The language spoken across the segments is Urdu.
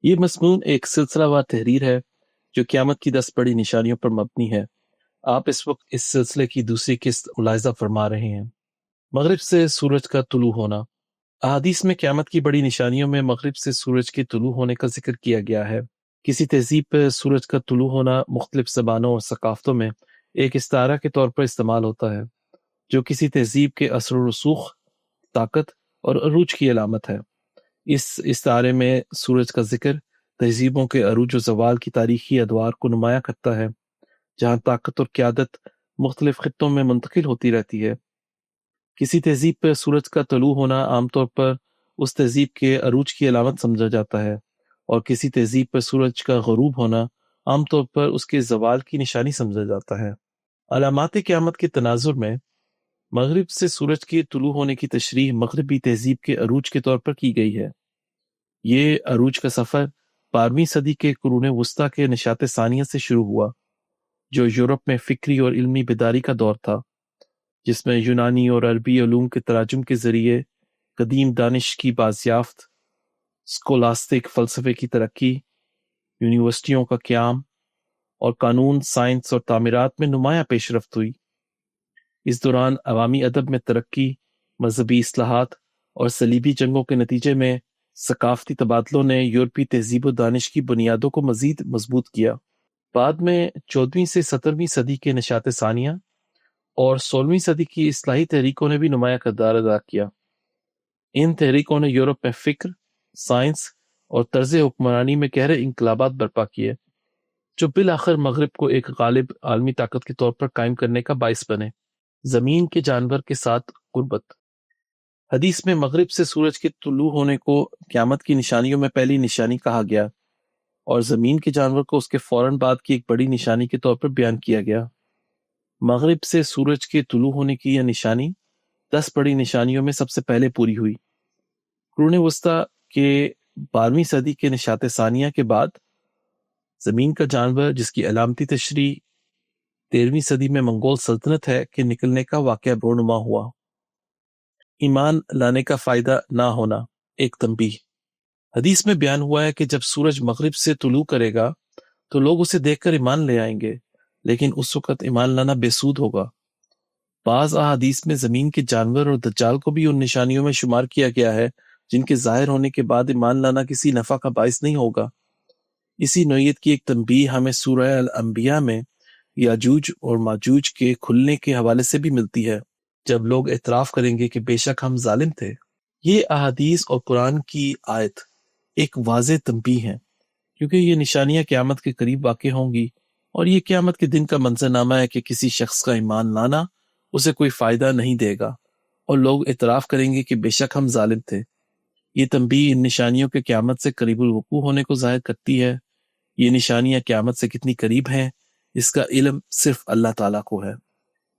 یہ مضمون ایک سلسلہ وار تحریر ہے جو قیامت کی 10 بڑی نشانیوں پر مبنی ہے۔ آپ اس وقت اس سلسلے کی دوسری قسط ملاحظہ فرما رہے ہیں۔ مغرب سے سورج کا طلوع ہونا۔ احادیث میں قیامت کی بڑی نشانیوں میں مغرب سے سورج کے طلوع ہونے کا ذکر کیا گیا ہے۔ کسی تہذیب پہ سورج کا طلوع ہونا مختلف زبانوں اور ثقافتوں میں ایک استعارہ کے طور پر استعمال ہوتا ہے جو کسی تہذیب کے اثر و رسوخ، طاقت اور عروج کی علامت ہے۔ اس استعارے میں سورج کا ذکر تہذیبوں کے عروج و زوال کی تاریخی ادوار کو نمایاں کرتا ہے، جہاں طاقت اور قیادت مختلف خطوں میں منتقل ہوتی رہتی ہے۔ کسی تہذیب پر سورج کا طلوع ہونا عام طور پر اس تہذیب کے عروج کی علامت سمجھا جاتا ہے، اور کسی تہذیب پر سورج کا غروب ہونا عام طور پر اس کے زوال کی نشانی سمجھا جاتا ہے۔ علامات قیامت کے تناظر میں مغرب سے سورج کے طلوع ہونے کی تشریح مغربی تہذیب کے عروج کے طور پر کی گئی ہے۔ یہ عروج کا سفر 12ویں صدی کے قرون وسطیٰ کے نشاط ثانیہ سے شروع ہوا، جو یورپ میں فکری اور علمی بیداری کا دور تھا، جس میں یونانی اور عربی علوم کے تراجم کے ذریعے قدیم دانش کی بازیافت، سکولاسٹک فلسفے کی ترقی، یونیورسٹیوں کا قیام اور قانون، سائنس اور تعمیرات میں نمایاں پیش رفت ہوئی۔ اس دوران عوامی ادب میں ترقی، مذہبی اصلاحات اور صلیبی جنگوں کے نتیجے میں ثقافتی تبادلوں نے یورپی تہذیب و دانش کی بنیادوں کو مزید مضبوط کیا۔ بعد میں 14ویں سے 17ویں صدی کے نشاط ثانیہ اور 16ویں صدی کی اصلاحی تحریکوں نے بھی نمایاں کردار ادا کیا۔ ان تحریکوں نے یورپ میں فکر، سائنس اور طرز حکمرانی میں گہرے انقلابات برپا کیے، جو بالآخر مغرب کو ایک غالب عالمی طاقت کے طور پر قائم کرنے کا باعث بنے۔ زمین کے جانور کے ساتھ قربت۔ حدیث میں مغرب سے سورج کے طلوع ہونے کو قیامت کی نشانیوں میں پہلی نشانی کہا گیا، اور زمین کے جانور کو اس کے فوراً بعد کی ایک بڑی نشانی کے طور پر بیان کیا گیا۔ مغرب سے سورج کے طلوع ہونے کی یہ نشانی 10 بڑی نشانیوں میں سب سے پہلے پوری ہوئی۔ قرون وسطیٰ کے 12ویں صدی کے نشاط ثانیہ کے بعد زمین کا جانور، جس کی علامتی تشریح 13ویں صدی میں منگول سلطنت ہے، کے نکلنے کا واقعہ رونما ہوا۔ ایمان لانے کا فائدہ نہ ہونا۔ ایک تنبیہ۔ حدیث میں بیان ہوا ہے کہ جب سورج مغرب سے طلوع کرے گا تو لوگ اسے دیکھ کر ایمان لے آئیں گے، لیکن اس وقت ایمان لانا بے سود ہوگا۔ بعض احادیث میں زمین کے جانور اور دجال کو بھی ان نشانیوں میں شمار کیا گیا ہے جن کے ظاہر ہونے کے بعد ایمان لانا کسی نفع کا باعث نہیں ہوگا۔ اسی نوعیت کی ایک تنبیہ ہمیں سورہ الانبیاء میں یاجوج اور ماجوج کے کھلنے کے حوالے سے بھی ملتی ہے، جب لوگ اعتراف کریں گے کہ بے شک ہم ظالم تھے۔ یہ احادیث اور قرآن کی آیت ایک واضح تنبیہ ہے، کیونکہ یہ نشانیاں قیامت کے قریب واقع ہوں گی، اور یہ قیامت کے دن کا منظرنامہ ہے کہ کسی شخص کا ایمان لانا اسے کوئی فائدہ نہیں دے گا، اور لوگ اعتراف کریں گے کہ بے شک ہم ظالم تھے۔ یہ تنبیہ ان نشانیوں کے قیامت سے قریب الوقوع ہونے کو ظاہر کرتی ہے۔ یہ نشانیاں قیامت سے کتنی قریب ہیں، اس کا علم صرف اللہ تعالیٰ کو ہے۔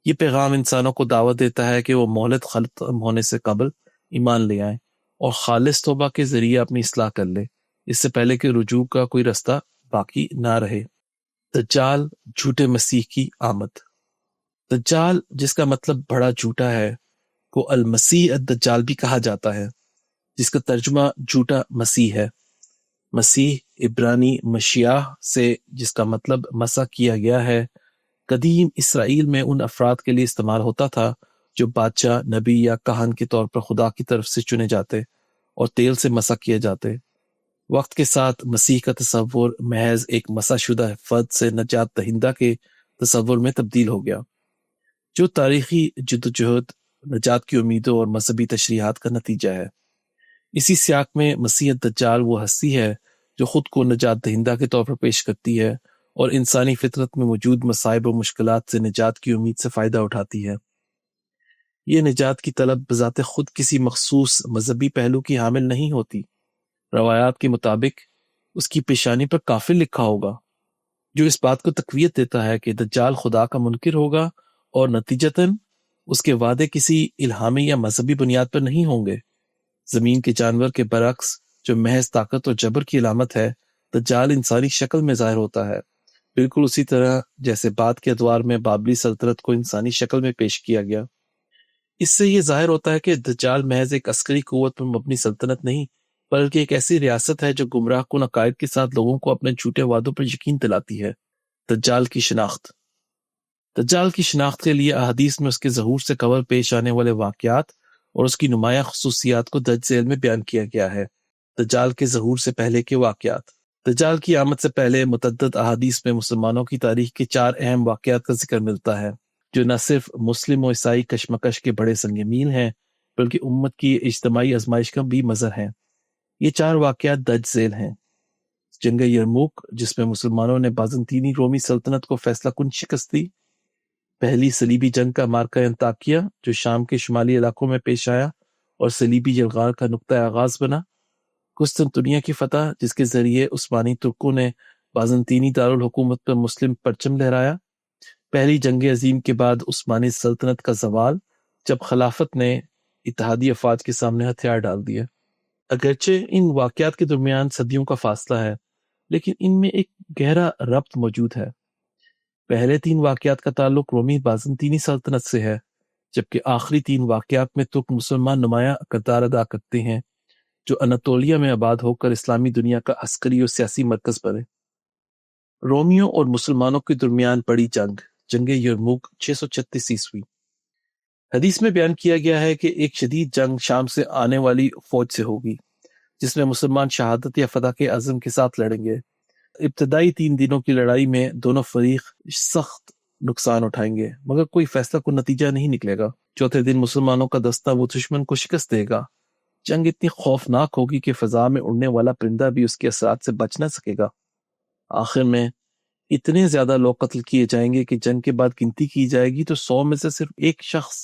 یہ پیغام انسانوں کو دعوت دیتا ہے کہ وہ مہلت ختم ہونے سے قبل ایمان لے آئیں اور خالص توبہ کے ذریعے اپنی اصلاح کر لیں، اس سے پہلے کہ رجوع کا کوئی رستہ باقی نہ رہے۔ دجال، جھوٹے مسیح کی آمد۔ دجال، جس کا مطلب بڑا جھوٹا ہے، کو المسیح الدجال بھی کہا جاتا ہے، جس کا ترجمہ جھوٹا مسیح ہے۔ مسیح عبرانی مشیاہ سے، جس کا مطلب مسح کیا گیا ہے، قدیم اسرائیل میں ان افراد کے لیے استعمال ہوتا تھا جو بادشاہ، نبی یا کہن کے طور پر خدا کی طرف سے چنے جاتے اور تیل سے مسح کیے جاتے۔ وقت کے ساتھ مسیح کا تصور محض ایک مسح شدہ فرد سے نجات دہندہ کے تصور میں تبدیل ہو گیا، جو تاریخی جدوجہد، نجات کی امیدوں اور مذہبی تشریحات کا نتیجہ ہے۔ اسی سیاق میں مسیح الدجال وہ ہستی ہے جو خود کو نجات دہندہ کے طور پر پیش کرتی ہے اور انسانی فطرت میں موجود مصائب و مشکلات سے نجات کی امید سے فائدہ اٹھاتی ہے۔ یہ نجات کی طلب بذات خود کسی مخصوص مذہبی پہلو کی حامل نہیں ہوتی۔ روایات کے مطابق اس کی پیشانی پر کافر لکھا ہوگا، جو اس بات کو تقویت دیتا ہے کہ دجال خدا کا منکر ہوگا، اور نتیجتاً اس کے وعدے کسی الہامی یا مذہبی بنیاد پر نہیں ہوں گے۔ زمین کے جانور کے برعکس، جو محض طاقت اور جبر کی علامت ہے، دجال انسانی شکل میں ظاہر ہوتا ہے، بالکل اسی طرح جیسے بعد کے ادوار میں بابلی سلطنت کو انسانی شکل میں پیش کیا گیا۔ اس سے یہ ظاہر ہوتا ہے کہ دجال محض ایک عسکری قوت پر مبنی سلطنت نہیں، بلکہ ایک ایسی ریاست ہے جو گمراہ کن عقائد کے ساتھ لوگوں کو اپنے جھوٹے وعدوں پر یقین دلاتی ہے۔ دجال کی شناخت۔ دجال کی شناخت کے لیے احادیث میں اس کے ظہور سے قبل پیش آنے والے واقعات اور اس کی نمایاں خصوصیات کو درج ذیل میں بیان کیا گیا ہے۔ دجال کے ظہور سے پہلے کے واقعات۔ دجال کی آمد سے پہلے متعدد احادیث میں مسلمانوں کی تاریخ کے 4 اہم واقعات کا ذکر ملتا ہے، جو نہ صرف مسلم و عیسائی کشمکش کے بڑے سنگ میل ہیں بلکہ امت کی اجتماعی آزمائش کا بھی مظہر ہیں۔ یہ 4 واقعات درج ذیل ہیں: جنگ یرموک، جس میں مسلمانوں نے بازنطینی رومی سلطنت کو فیصلہ کن شکست دی۔ پہلی صلیبی جنگ کا مارکہ انطاکیہ، جو شام کے شمالی علاقوں میں پیش آیا اور صلیبی یلغار کا نقطۂ آغاز بنا۔ قسطنطنیہ کی فتح، جس کے ذریعے عثمانی ترکوں نے بازنطینی دارالحکومت پر مسلم پرچم لہرایا۔ پہلی جنگ عظیم کے بعد عثمانی سلطنت کا زوال، جب خلافت نے اتحادی افواج کے سامنے ہتھیار ڈال دیے۔ اگرچہ ان واقعات کے درمیان صدیوں کا فاصلہ ہے، لیکن ان میں ایک گہرا ربط موجود ہے۔ پہلے 3 واقعات کا تعلق رومی بازنطینی سلطنت سے ہے، جبکہ آخری 3 واقعات میں ترک مسلمان نمایاں کردار ادا کرتے ہیں، جو اناتولیہ میں آباد ہو کر اسلامی دنیا کا عسکری اور سیاسی مرکز بنے۔ رومیوں اور مسلمانوں کے درمیان بڑی جنگ، جنگ یرموک 636 عیسوی۔ حدیث میں بیان کیا گیا ہے کہ ایک شدید جنگ شام سے آنے والی فوج سے ہوگی، جس میں مسلمان شہادت یا فتح کے عزم کے ساتھ لڑیں گے۔ ابتدائی 3 دنوں کی لڑائی میں دونوں فریق سخت نقصان اٹھائیں گے، مگر کوئی فیصلہ کن نتیجہ نہیں نکلے گا۔ چوتھے دن مسلمانوں کا دستہ وہ دشمن کو شکست دے گا۔ جنگ اتنی خوفناک ہوگی کہ فضا میں اڑنے والا پرندہ بھی اس کے اثرات سے بچ نہ سکے گا۔ آخر میں اتنے زیادہ لوگ قتل کیے جائیں گے کہ جنگ کے بعد گنتی کی جائے گی تو 100 میں سے صرف ایک شخص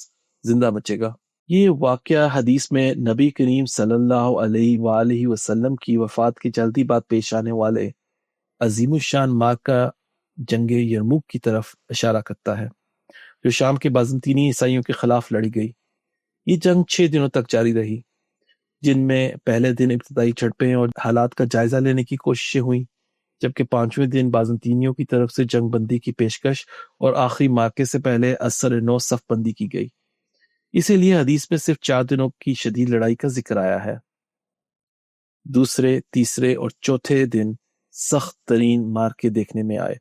زندہ بچے گا۔ یہ واقعہ حدیث میں نبی کریم صلی اللہ علیہ وآلہ وسلم کی وفات کے جلدی بعد پیش آنے والے عظیم الشان مارکہ جنگ یرموک کی طرف اشارہ کرتا ہے، جو شام کے بازنطینی عیسائیوں کے خلاف لڑی گئی۔ یہ جنگ 6 دنوں تک جاری رہی، جن میں پہلے دن ابتدائی جھڑپیں اور حالات کا جائزہ لینے کی کوششیں ہوئیں، جبکہ 5ویں دن بازنطینیوں کی طرف سے جنگ بندی کی پیشکش اور آخری مارکے سے پہلے اثر نو صف بندی کی گئی۔ اسی لیے حدیث میں صرف 4 دنوں کی شدید لڑائی کا ذکر آیا ہے۔ دوسرے، تیسرے اور چوتھے دن سخت ترین مارکے دیکھنے میں آئے،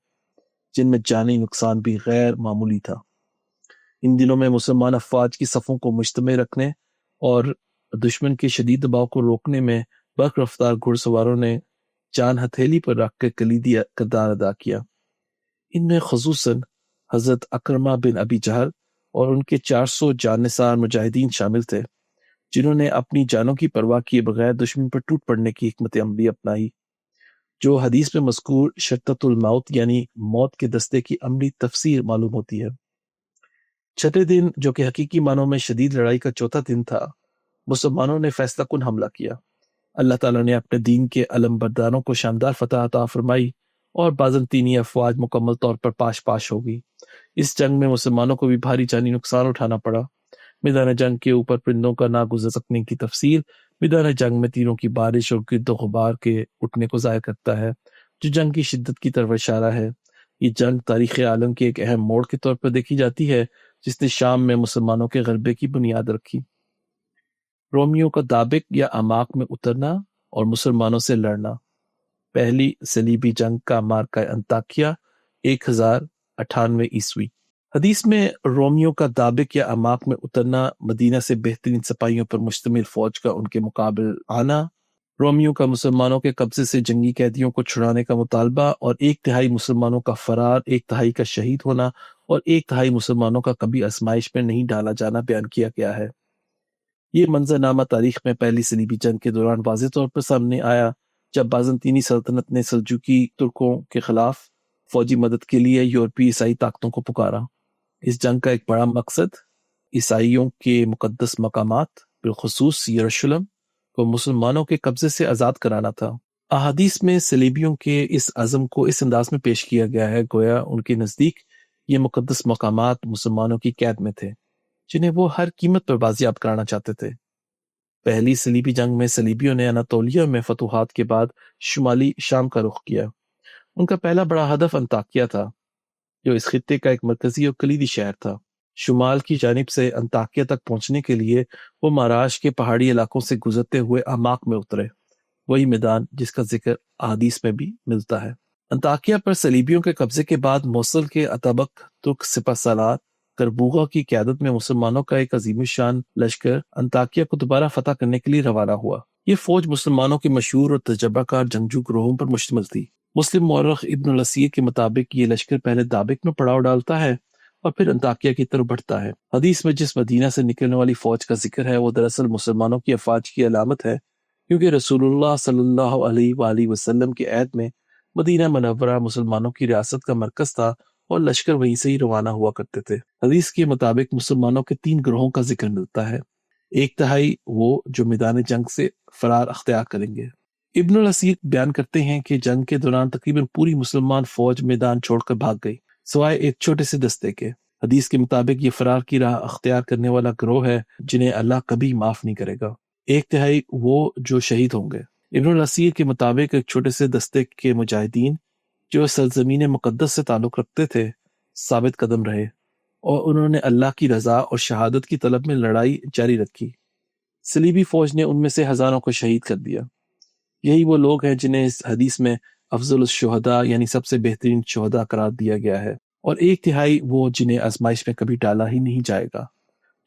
جن میں جانی نقصان بھی غیر معمولی تھا۔ ان دنوں میں مسلمان افواج کی صفوں کو مجتمع رکھنے اور دشمن کے شدید دباؤ کو روکنے میں برق رفتار گھڑ سواروں نے جان ہتھیلی پر رکھ کے کلیدی کردار ادا کیا۔ ان میں خصوصاً حضرت اکرمہ بن ابی جہل اور ان کے 400 جانثار مجاہدین شامل تھے، جنہوں نے اپنی جانوں کی پرواہ کیے بغیر دشمن پر ٹوٹ پڑنے کی حکمت عملی اپنائی، جو حدیث میں مذکور شرطۃ الموت یعنی موت کے دستے کی عملی تفسیر معلوم ہوتی ہے۔ چھٹے دن، جو کہ حقیقی معنوں میں شدید لڑائی کا چوتھا دن تھا، مسلمانوں نے فیصلہ کن حملہ کیا۔ اللہ تعالیٰ نے اپنے دین کے علم برداروں کو شاندار فتح عطا فرمائی اور بازنطینی افواج مکمل طور پر پاش ہو گئی۔ اس جنگ میں مسلمانوں کو بھی بھاری جانی نقصان اٹھانا پڑا۔ میدان جنگ کے اوپر پرندوں کا نہ گزر سکنے کی تفصیل میدان جنگ میں تیروں کی بارش اور گرد و غبار کے اٹھنے کو ظاہر کرتا ہے، جو جنگ کی شدت کی طرف اشارہ ہے۔ یہ جنگ تاریخ عالم کے ایک اہم موڑ کے طور پر دیکھی جاتی ہے، جس نے شام میں مسلمانوں کے غلبے کی بنیاد رکھی۔ رومیوں کا دابق یا اعماق میں اترنا اور مسلمانوں سے لڑنا۔ پہلی صلیبی جنگ کا مارکہ انطاکیہ 1098 عیسوی۔ حدیث میں رومیوں کا دابق یا اعماق میں اترنا، مدینہ سے بہترین سپاہیوں پر مشتمل فوج کا ان کے مقابل آنا، رومیوں کا مسلمانوں کے قبضے سے جنگی قیدیوں کو چھڑانے کا مطالبہ اور 1/3 مسلمانوں کا فرار، 1/3 کا شہید ہونا اور 1/3 مسلمانوں کا کبھی آزمائش میں نہیں ڈالا جانا بیان کیا گیا ہے۔ یہ منظرنامہ تاریخ میں پہلی صلیبی جنگ کے دوران واضح طور پر سامنے آیا، جب بازنطینی سلطنت نے سلجوقی ترکوں کے خلاف فوجی مدد کے لیے یورپی عیسائی طاقتوں کو پکارا۔ اس جنگ کا ایک بڑا مقصد عیسائیوں کے مقدس مقامات بالخصوص یروشلم کو مسلمانوں کے قبضے سے آزاد کرانا تھا۔ احادیث میں صلیبیوں کے اس عزم کو اس انداز میں پیش کیا گیا ہے گویا ان کے نزدیک یہ مقدس مقامات مسلمانوں کی قید میں تھے، جنہیں وہ ہر قیمت پر بازیاب کرانا چاہتے تھے۔ پہلی صلیبی جنگ میں صلیبیوں نے اناتولیہ میں فتوحات کے بعد شمالی شام کا رخ کیا۔ ان کا پہلا بڑا ہدف انطاکیہ تھا، جو اس خطے کا ایک مرکزی اور کلیدی شہر تھا۔ شمال کی جانب سے انطاکیہ تک پہنچنے کے لیے وہ ماراش کے پہاڑی علاقوں سے گزرتے ہوئے اعماق میں اترے وہی میدان جس کا ذکر احادیث میں بھی ملتا ہے۔ انطاکیہ پر صلیبیوں کے قبضے کے بعد موصل کے اتابک ترک سپہ سالار کربوغا کی قیادت میں مسلمانوں کا ایک عظیم الشان لشکر انطاکیہ کو دوبارہ فتح کرنے کے لیے روانہ ہوا۔ یہ فوج مسلمانوں کے مشہور اور تجربہ کار جنگجو گروہوں پر مشتمل تھی۔ مسلم مورخ ابن الاسیر کے مطابق یہ لشکر پہلے دابق میں پڑاؤ ڈالتا ہے اور پھر انطاکیہ کی طرف بڑھتا ہے۔ حدیث میں جس مدینہ سے نکلنے والی فوج کا ذکر ہے وہ دراصل مسلمانوں کی افواج کی علامت ہے، کیونکہ رسول اللہ صلی اللہ علیہ وآلہ وسلم کے عہد میں مدینہ منورہ مسلمانوں کی ریاست کا مرکز تھا اور لشکر وہیں سے ہی روانہ ہوا کرتے تھے۔ حدیث کے مطابق مسلمانوں کے 3 گروہوں کا ذکر ملتا ہے۔ 1/3 وہ جو میدان جنگ سے فرار اختیار کریں گے۔ ابن الاسیر بیان کرتے ہیں کہ جنگ کے دوران تقریباً پوری مسلمان فوج میدان چھوڑ کر بھاگ گئی، سوائے ایک چھوٹے سے دستے کے۔ حدیث کے مطابق یہ فرار کی راہ اختیار کرنے والا گروہ ہے جنہیں اللہ کبھی معاف نہیں کرے گا۔ 1/3 وہ جو شہید ہوں گے۔ ابن الاسیر کے مطابق ایک چھوٹے سے دستے کے مجاہدین جو سرزمین مقدس سے تعلق رکھتے تھے ثابت قدم رہے اور انہوں نے اللہ کی رضا اور شہادت کی طلب میں لڑائی جاری رکھی۔ صلیبی فوج نے ان میں سے ہزاروں کو شہید کر دیا۔ یہی وہ لوگ ہیں جنہیں اس حدیث میں افضل الشہداء یعنی سب سے بہترین شہداء قرار دیا گیا ہے، اور 1/3 وہ جنہیں آزمائش میں کبھی ڈالا ہی نہیں جائے گا،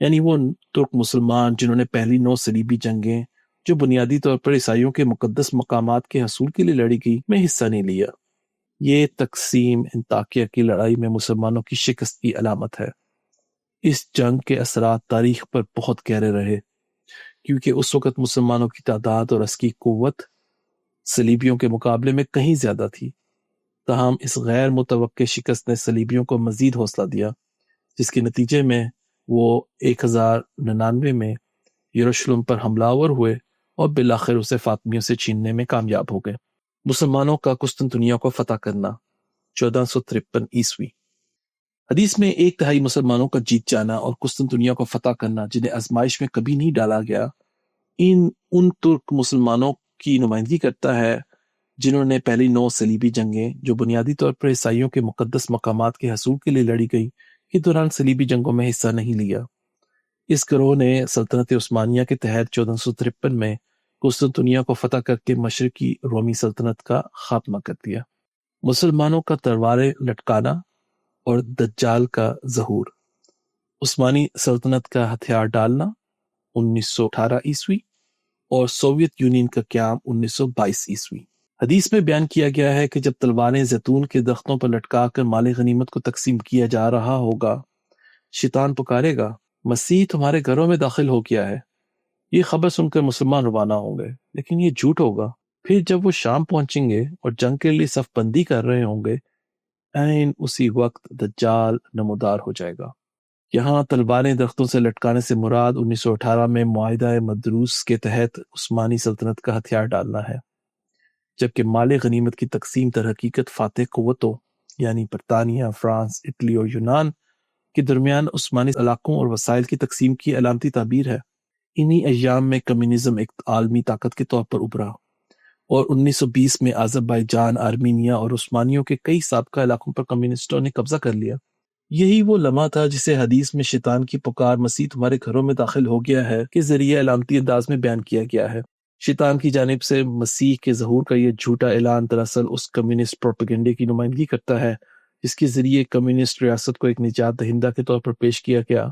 یعنی وہ ترک مسلمان جنہوں نے پہلی 9 صلیبی جنگیں جو بنیادی طور پر عیسائیوں کے مقدس مقامات کے حصول کے لیے لڑی گئی میں حصہ نہیں لیا۔ یہ تقسیم انطاکیہ کی لڑائی میں مسلمانوں کی شکست کی علامت ہے۔ اس جنگ کے اثرات تاریخ پر بہت گہرے رہے، کیونکہ اس وقت مسلمانوں کی تعداد اور عسکری قوت صلیبیوں کے مقابلے میں کہیں زیادہ تھی۔ تاہم اس غیر متوقع شکست نے صلیبیوں کو مزید حوصلہ دیا، جس کے نتیجے میں وہ 1099 میں یروشلم پر حملہ آور ہوئے اور بالآخر اسے فاطمیوں سے چھیننے میں کامیاب ہو گئے۔ مسلمانوں کا قسطنطنیہ کو فتح کرنا 1453 عیسوی۔ حدیث میں 1/3 مسلمانوں کا جیت جانا اور قسطنطنیہ کو فتح کرنا جنہیں آزمائش میں کبھی نہیں ڈالا گیا، ان ترک مسلمانوں کی نمائندگی کرتا ہے جنہوں نے پہلی 9 صلیبی جنگیں جو بنیادی طور پر عیسائیوں کے مقدس مقامات کے حصول کے لیے لڑی گئی کے دوران صلیبی جنگوں میں حصہ نہیں لیا۔ اس گروہ نے سلطنت عثمانیہ کے تحت 1453 میں قسطنطنیہ کو فتح کر کے مشرقی رومی سلطنت کا خاتمہ کر دیا۔ مسلمانوں کا تلواریں لٹکانا اور دجال کا ظہور، عثمانی سلطنت کا ہتھیار ڈالنا 1918 عیسوی اور سوویت یونین کا قیام 1922 عیسوی۔ حدیث میں بیان کیا گیا ہے کہ جب تلواریں زیتون کے درختوں پر لٹکا کر مال غنیمت کو تقسیم کیا جا رہا ہوگا، شیطان پکارے گا، مسیح تمہارے گھروں میں داخل ہو گیا ہے۔ یہ خبر سن کر مسلمان روانہ ہوں گے، لیکن یہ جھوٹ ہوگا۔ پھر جب وہ شام پہنچیں گے اور جنگ کے لیے صف بندی کر رہے ہوں گے، عین اسی وقت دجال نمودار ہو جائے گا۔ یہاں تلواریں درختوں سے لٹکانے سے مراد 1918 میں معاہدہ مدروس کے تحت عثمانی سلطنت کا ہتھیار ڈالنا ہے، جبکہ مال غنیمت کی تقسیم در حقیقت فاتح قوتوں یعنی برطانیہ، فرانس، اٹلی اور یونان کے درمیان عثمانی علاقوں اور وسائل کی تقسیم کی علامتی تعبیر ہے۔ انہی ایام میں کمیونزم ایک عالمی طاقت کے طور پر ابھرا اور 1920 میں آذربائیجان، آرمینیا اور عثمانیوں کے کئی سابقہ علاقوں پر کمیونسٹوں نے قبضہ کر لیا۔ یہی وہ لمحہ تھا جسے حدیث میں شیطان کی پکار مسیح تمہارے گھروں میں داخل ہو گیا ہے کے ذریعے علامتی انداز میں بیان کیا گیا ہے۔ شیطان کی جانب سے مسیح کے ظہور کا یہ جھوٹا اعلان دراصل اس کمیونسٹ پروپیگنڈے کی نمائندگی کرتا ہے جس کے ذریعے کمیونسٹ ریاست کو ایک نجات دہندہ کے طور پر پیش کیا گیا،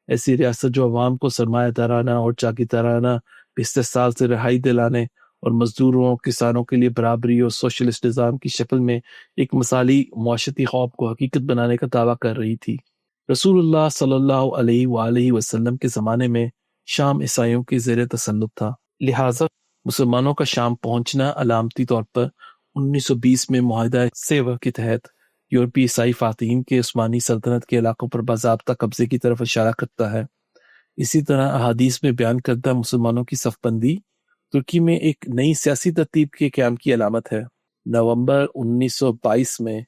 ایسی ریاست جو عوام کو سرمایہ دارانہ اور جاگیردارانہ استحصال سے رہائی دلانے اور مزدوروں، کسانوں کے لیے برابری اور سوشلسٹ نظام کی شکل میں ایک مثالی معاشرتی خواب کو حقیقت بنانے کا دعویٰ کر رہی تھی۔ رسول اللہ صلی اللہ علیہ وآلہ وسلم کے زمانے میں شام عیسائیوں کے زیر تسلط تھا، لہٰذا مسلمانوں کا شام پہنچنا علامتی طور پر 1920 میں معاہدہ سیور کے تحت یورپی عیسائی فاتحین کے عثمانی سلطنت کے علاقوں پر باضابطہ قبضے کی طرف اشارہ کرتا ہے۔ اسی طرح احادیث میں بیان کردہ مسلمانوں کی صف بندی ترکی میں ایک نئی سیاسی ترتیب کے قیام کی علامت ہے۔ نومبر 1922 میں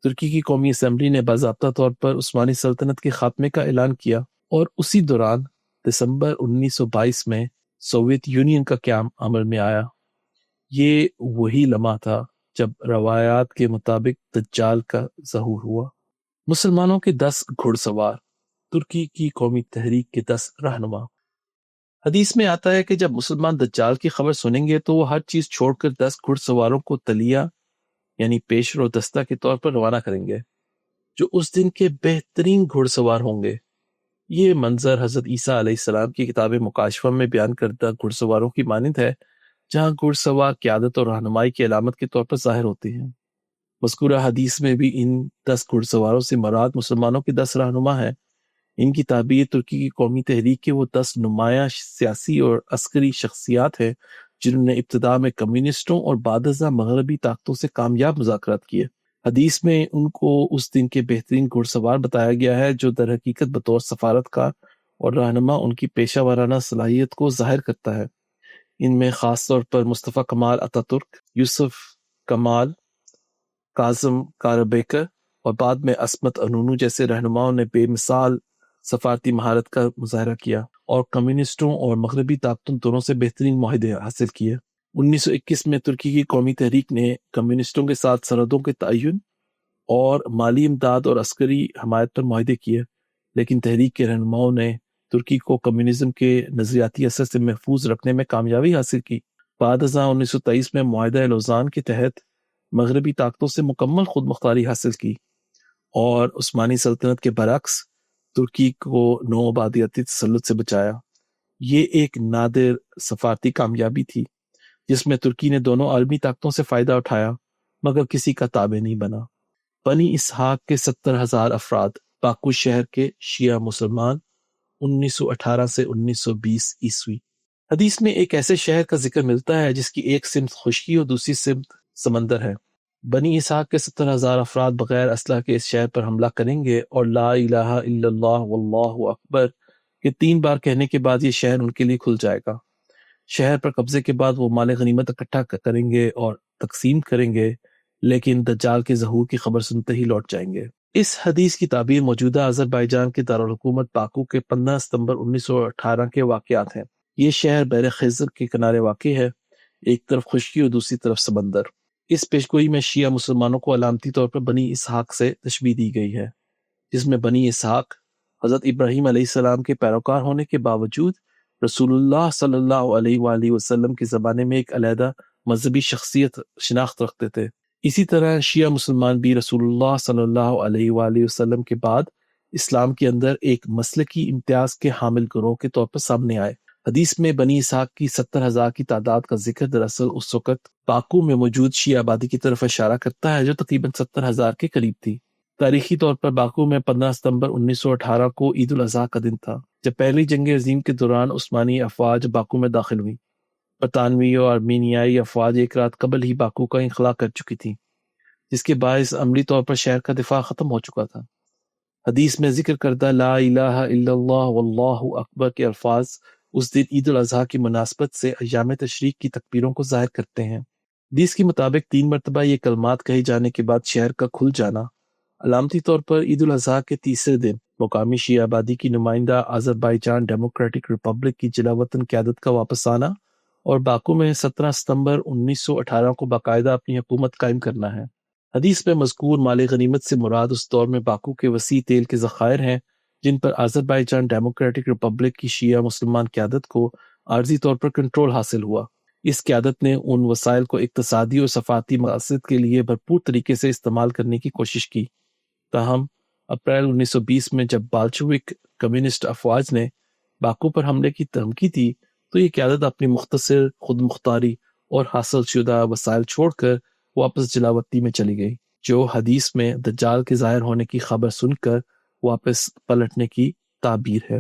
ترکی کی قومی اسمبلی نے باضابطہ طور پر عثمانی سلطنت کے خاتمے کا اعلان کیا اور اسی دوران دسمبر 1922 میں سوویت یونین کا قیام عمل میں آیا۔ یہ وہی لمحہ تھا جب روایات کے مطابق دجال کا ظہور ہوا۔ مسلمانوں کے 10 گھڑ سوار، ترکی کی قومی تحریک کے 10 رہنما۔ حدیث میں آتا ہے کہ جب مسلمان دجال کی خبر سنیں گے تو وہ ہر چیز چھوڑ کر 10 گھڑ سواروں کو تلیا یعنی پیش رو دستہ کے طور پر روانہ کریں گے جو اس دن کے بہترین گھڑ سوار ہوں گے۔ یہ منظر حضرت عیسیٰ علیہ السلام کی کتاب مکاشفہ میں بیان کردہ گھڑ سواروں کی مانند ہے، جہاں گھڑ سوار قیادت اور رہنمائی کی علامت کے طور پر ظاہر ہوتے ہیں۔ مذکورہ حدیث میں بھی ان 10 گھڑ سواروں سے مراد مسلمانوں کے 10 رہنما ہیں۔ ان کی تعبیر ترکی کی قومی تحریک کے وہ 10 نمایاں سیاسی اور عسکری شخصیات ہیں جنہوں نے ابتدا میں کمیونسٹوں اور بعد ازاں مغربی طاقتوں سے کامیاب مذاکرات کیے۔ حدیث میں ان کو اس دن کے بہترین گھڑ سوار بتایا گیا ہے جو در حقیقت بطور سفارت کار اور رہنما ان کی پیشہ ورانہ صلاحیت کو ظاہر کرتا ہے۔ ان میں خاص طور پر مصطفیٰ کمال اتاتürk، یوسف کمال، کاظم کارابیکر اور بعد میں عصمت انونو جیسے رہنماؤں نے بے مثال سفارتی مہارت کا مظاہرہ کیا اور کمیونسٹوں اور مغربی طاقتوں دونوں سے بہترین معاہدے حاصل کیے۔ 1921 میں ترکی کی قومی تحریک نے کمیونسٹوں کے ساتھ سرحدوں کے تعین اور مالی امداد اور عسکری حمایت پر معاہدے کیے، لیکن تحریک کے رہنماؤں نے ترکی کو کمیونزم کے نظریاتی اثر سے محفوظ رکھنے میں کامیابی حاصل کی۔ بعد ازاں 1923 میں معاہدہ لوزان کے تحت مغربی طاقتوں سے مکمل خود مختاری حاصل کی اور عثمانی سلطنت کے برعکس ترکی کو نوآبادیاتی تسلط سے بچایا۔ یہ ایک نادر سفارتی کامیابی تھی جس میں ترکی نے دونوں عالمی طاقتوں سے فائدہ اٹھایا مگر کسی کا تابع نہیں بنا۔ بنی اسحاق کے 70,000 افراد باکو شہر کے شیعہ مسلمان 1918 سے 1920 عیسوی۔ حدیث میں ایک ایسے شہر کا ذکر ملتا ہے جس کی ایک سمت خشکی اور دوسری سمت سمندر ہے۔ بنی اسحاق کے 70,000 افراد بغیر اسلحہ کے اس شہر پر حملہ کریں گے اور لا الہ الا اللہ واللہ اکبر کے 3 بار کہنے کے بعد یہ شہر ان کے لیے کھل جائے گا۔ شہر پر قبضے کے بعد وہ مال غنیمت اکٹھا کریں گے اور تقسیم کریں گے، لیکن دجال کے ظہور کی خبر سنتے ہی لوٹ جائیں گے۔ اس حدیث کی تعبیر موجودہ آذربائیجان کے دارالحکومت باکو کے 15 ستمبر 1918 کے واقعات ہیں۔ یہ شہر بحر خزر کے کنارے واقع ہے، ایک طرف خشکی اور دوسری طرف سمندر۔ اس پیشگوئی میں شیعہ مسلمانوں کو علامتی طور پر بنی اسحاق سے تشبیہ دی گئی ہے، جس میں بنی اسحاق حضرت ابراہیم علیہ السلام کے پیروکار ہونے کے باوجود رسول اللہ صلی اللہ علیہ وآلہ وسلم کے زمانے میں ایک علیحدہ مذہبی شخصیت شناخت رکھتے تھے۔ اسی طرح شیعہ مسلمان بھی رسول اللہ صلی اللہ علیہ وآلہ وسلم کے بعد اسلام کے اندر ایک مسلکی امتیاز کے حامل گروہ کے طور پر سامنے آئے۔ حدیث میں بنی اسحاق کی 70,000 کی تعداد کا ذکر دراصل اس وقت باکو میں موجود شیعہ آبادی کی طرف اشارہ کرتا ہے جو تقریباً 70,000 کے قریب تھی۔ تاریخی طور پر باکو میں 15 ستمبر 1918 کو عید الاضحیٰ کا دن تھا جب پہلی جنگ عظیم کے دوران عثمانی افواج باکو میں داخل ہوئی۔ برطانوی اور آرمینیائی افواج ایک رات قبل ہی باکو کا انخلا کر چکی تھی، جس کے باعث عملی طور پر شہر کا دفاع ختم ہو چکا تھا۔ حدیث میں ذکر کردہ لا الہ الا اللہ واللہ اکبر کے الفاظ اس دن عید الاضحیٰ کی مناسبت سے ایام تشریق کی تکبیروں کو ظاہر کرتے ہیں۔ حدیث کے مطابق 3 مرتبہ یہ کلمات کہے جانے کے بعد شہر کا کھل جانا علامتی طور پر عید الاضحیٰ کے تیسرے دن مقامی شیعہ آبادی کی نمائندہ آذربائیجان ڈیموکریٹک ریپبلک کی جلا وطن قیادت کا واپس آنا اور باکو میں 17 ستمبر 1918 کو باقاعدہ اپنی حکومت قائم کرنا ہے۔ حدیث میں مذکور مال غنیمت سے مراد اس دور میں باکو کے وسیع تیل کے ذخائر ہیں جن پر آذربائیجان ڈیموکریٹک ریپبلک کی شیعہ مسلمان قیادت کو عارضی طور پر کنٹرول حاصل ہوا۔ اس قیادت نے ان وسائل کو اقتصادی اور سفارتی مقاصد کے لیے بھرپور طریقے سے استعمال کرنے کی کوشش کی۔ تاہم اپریل 1920 میں جب بالشوک کمیونسٹ افواج نے باکو پر حملے کی دھمکی دی تو یہ قیادت اپنی مختصر خود مختاری اور حاصل شدہ وسائل چھوڑ کر واپس جلاوطنی میں چلی گئی، جو حدیث میں دجال کے ظاہر ہونے کی خبر سن کر واپس پلٹنے کی تعبیر ہے۔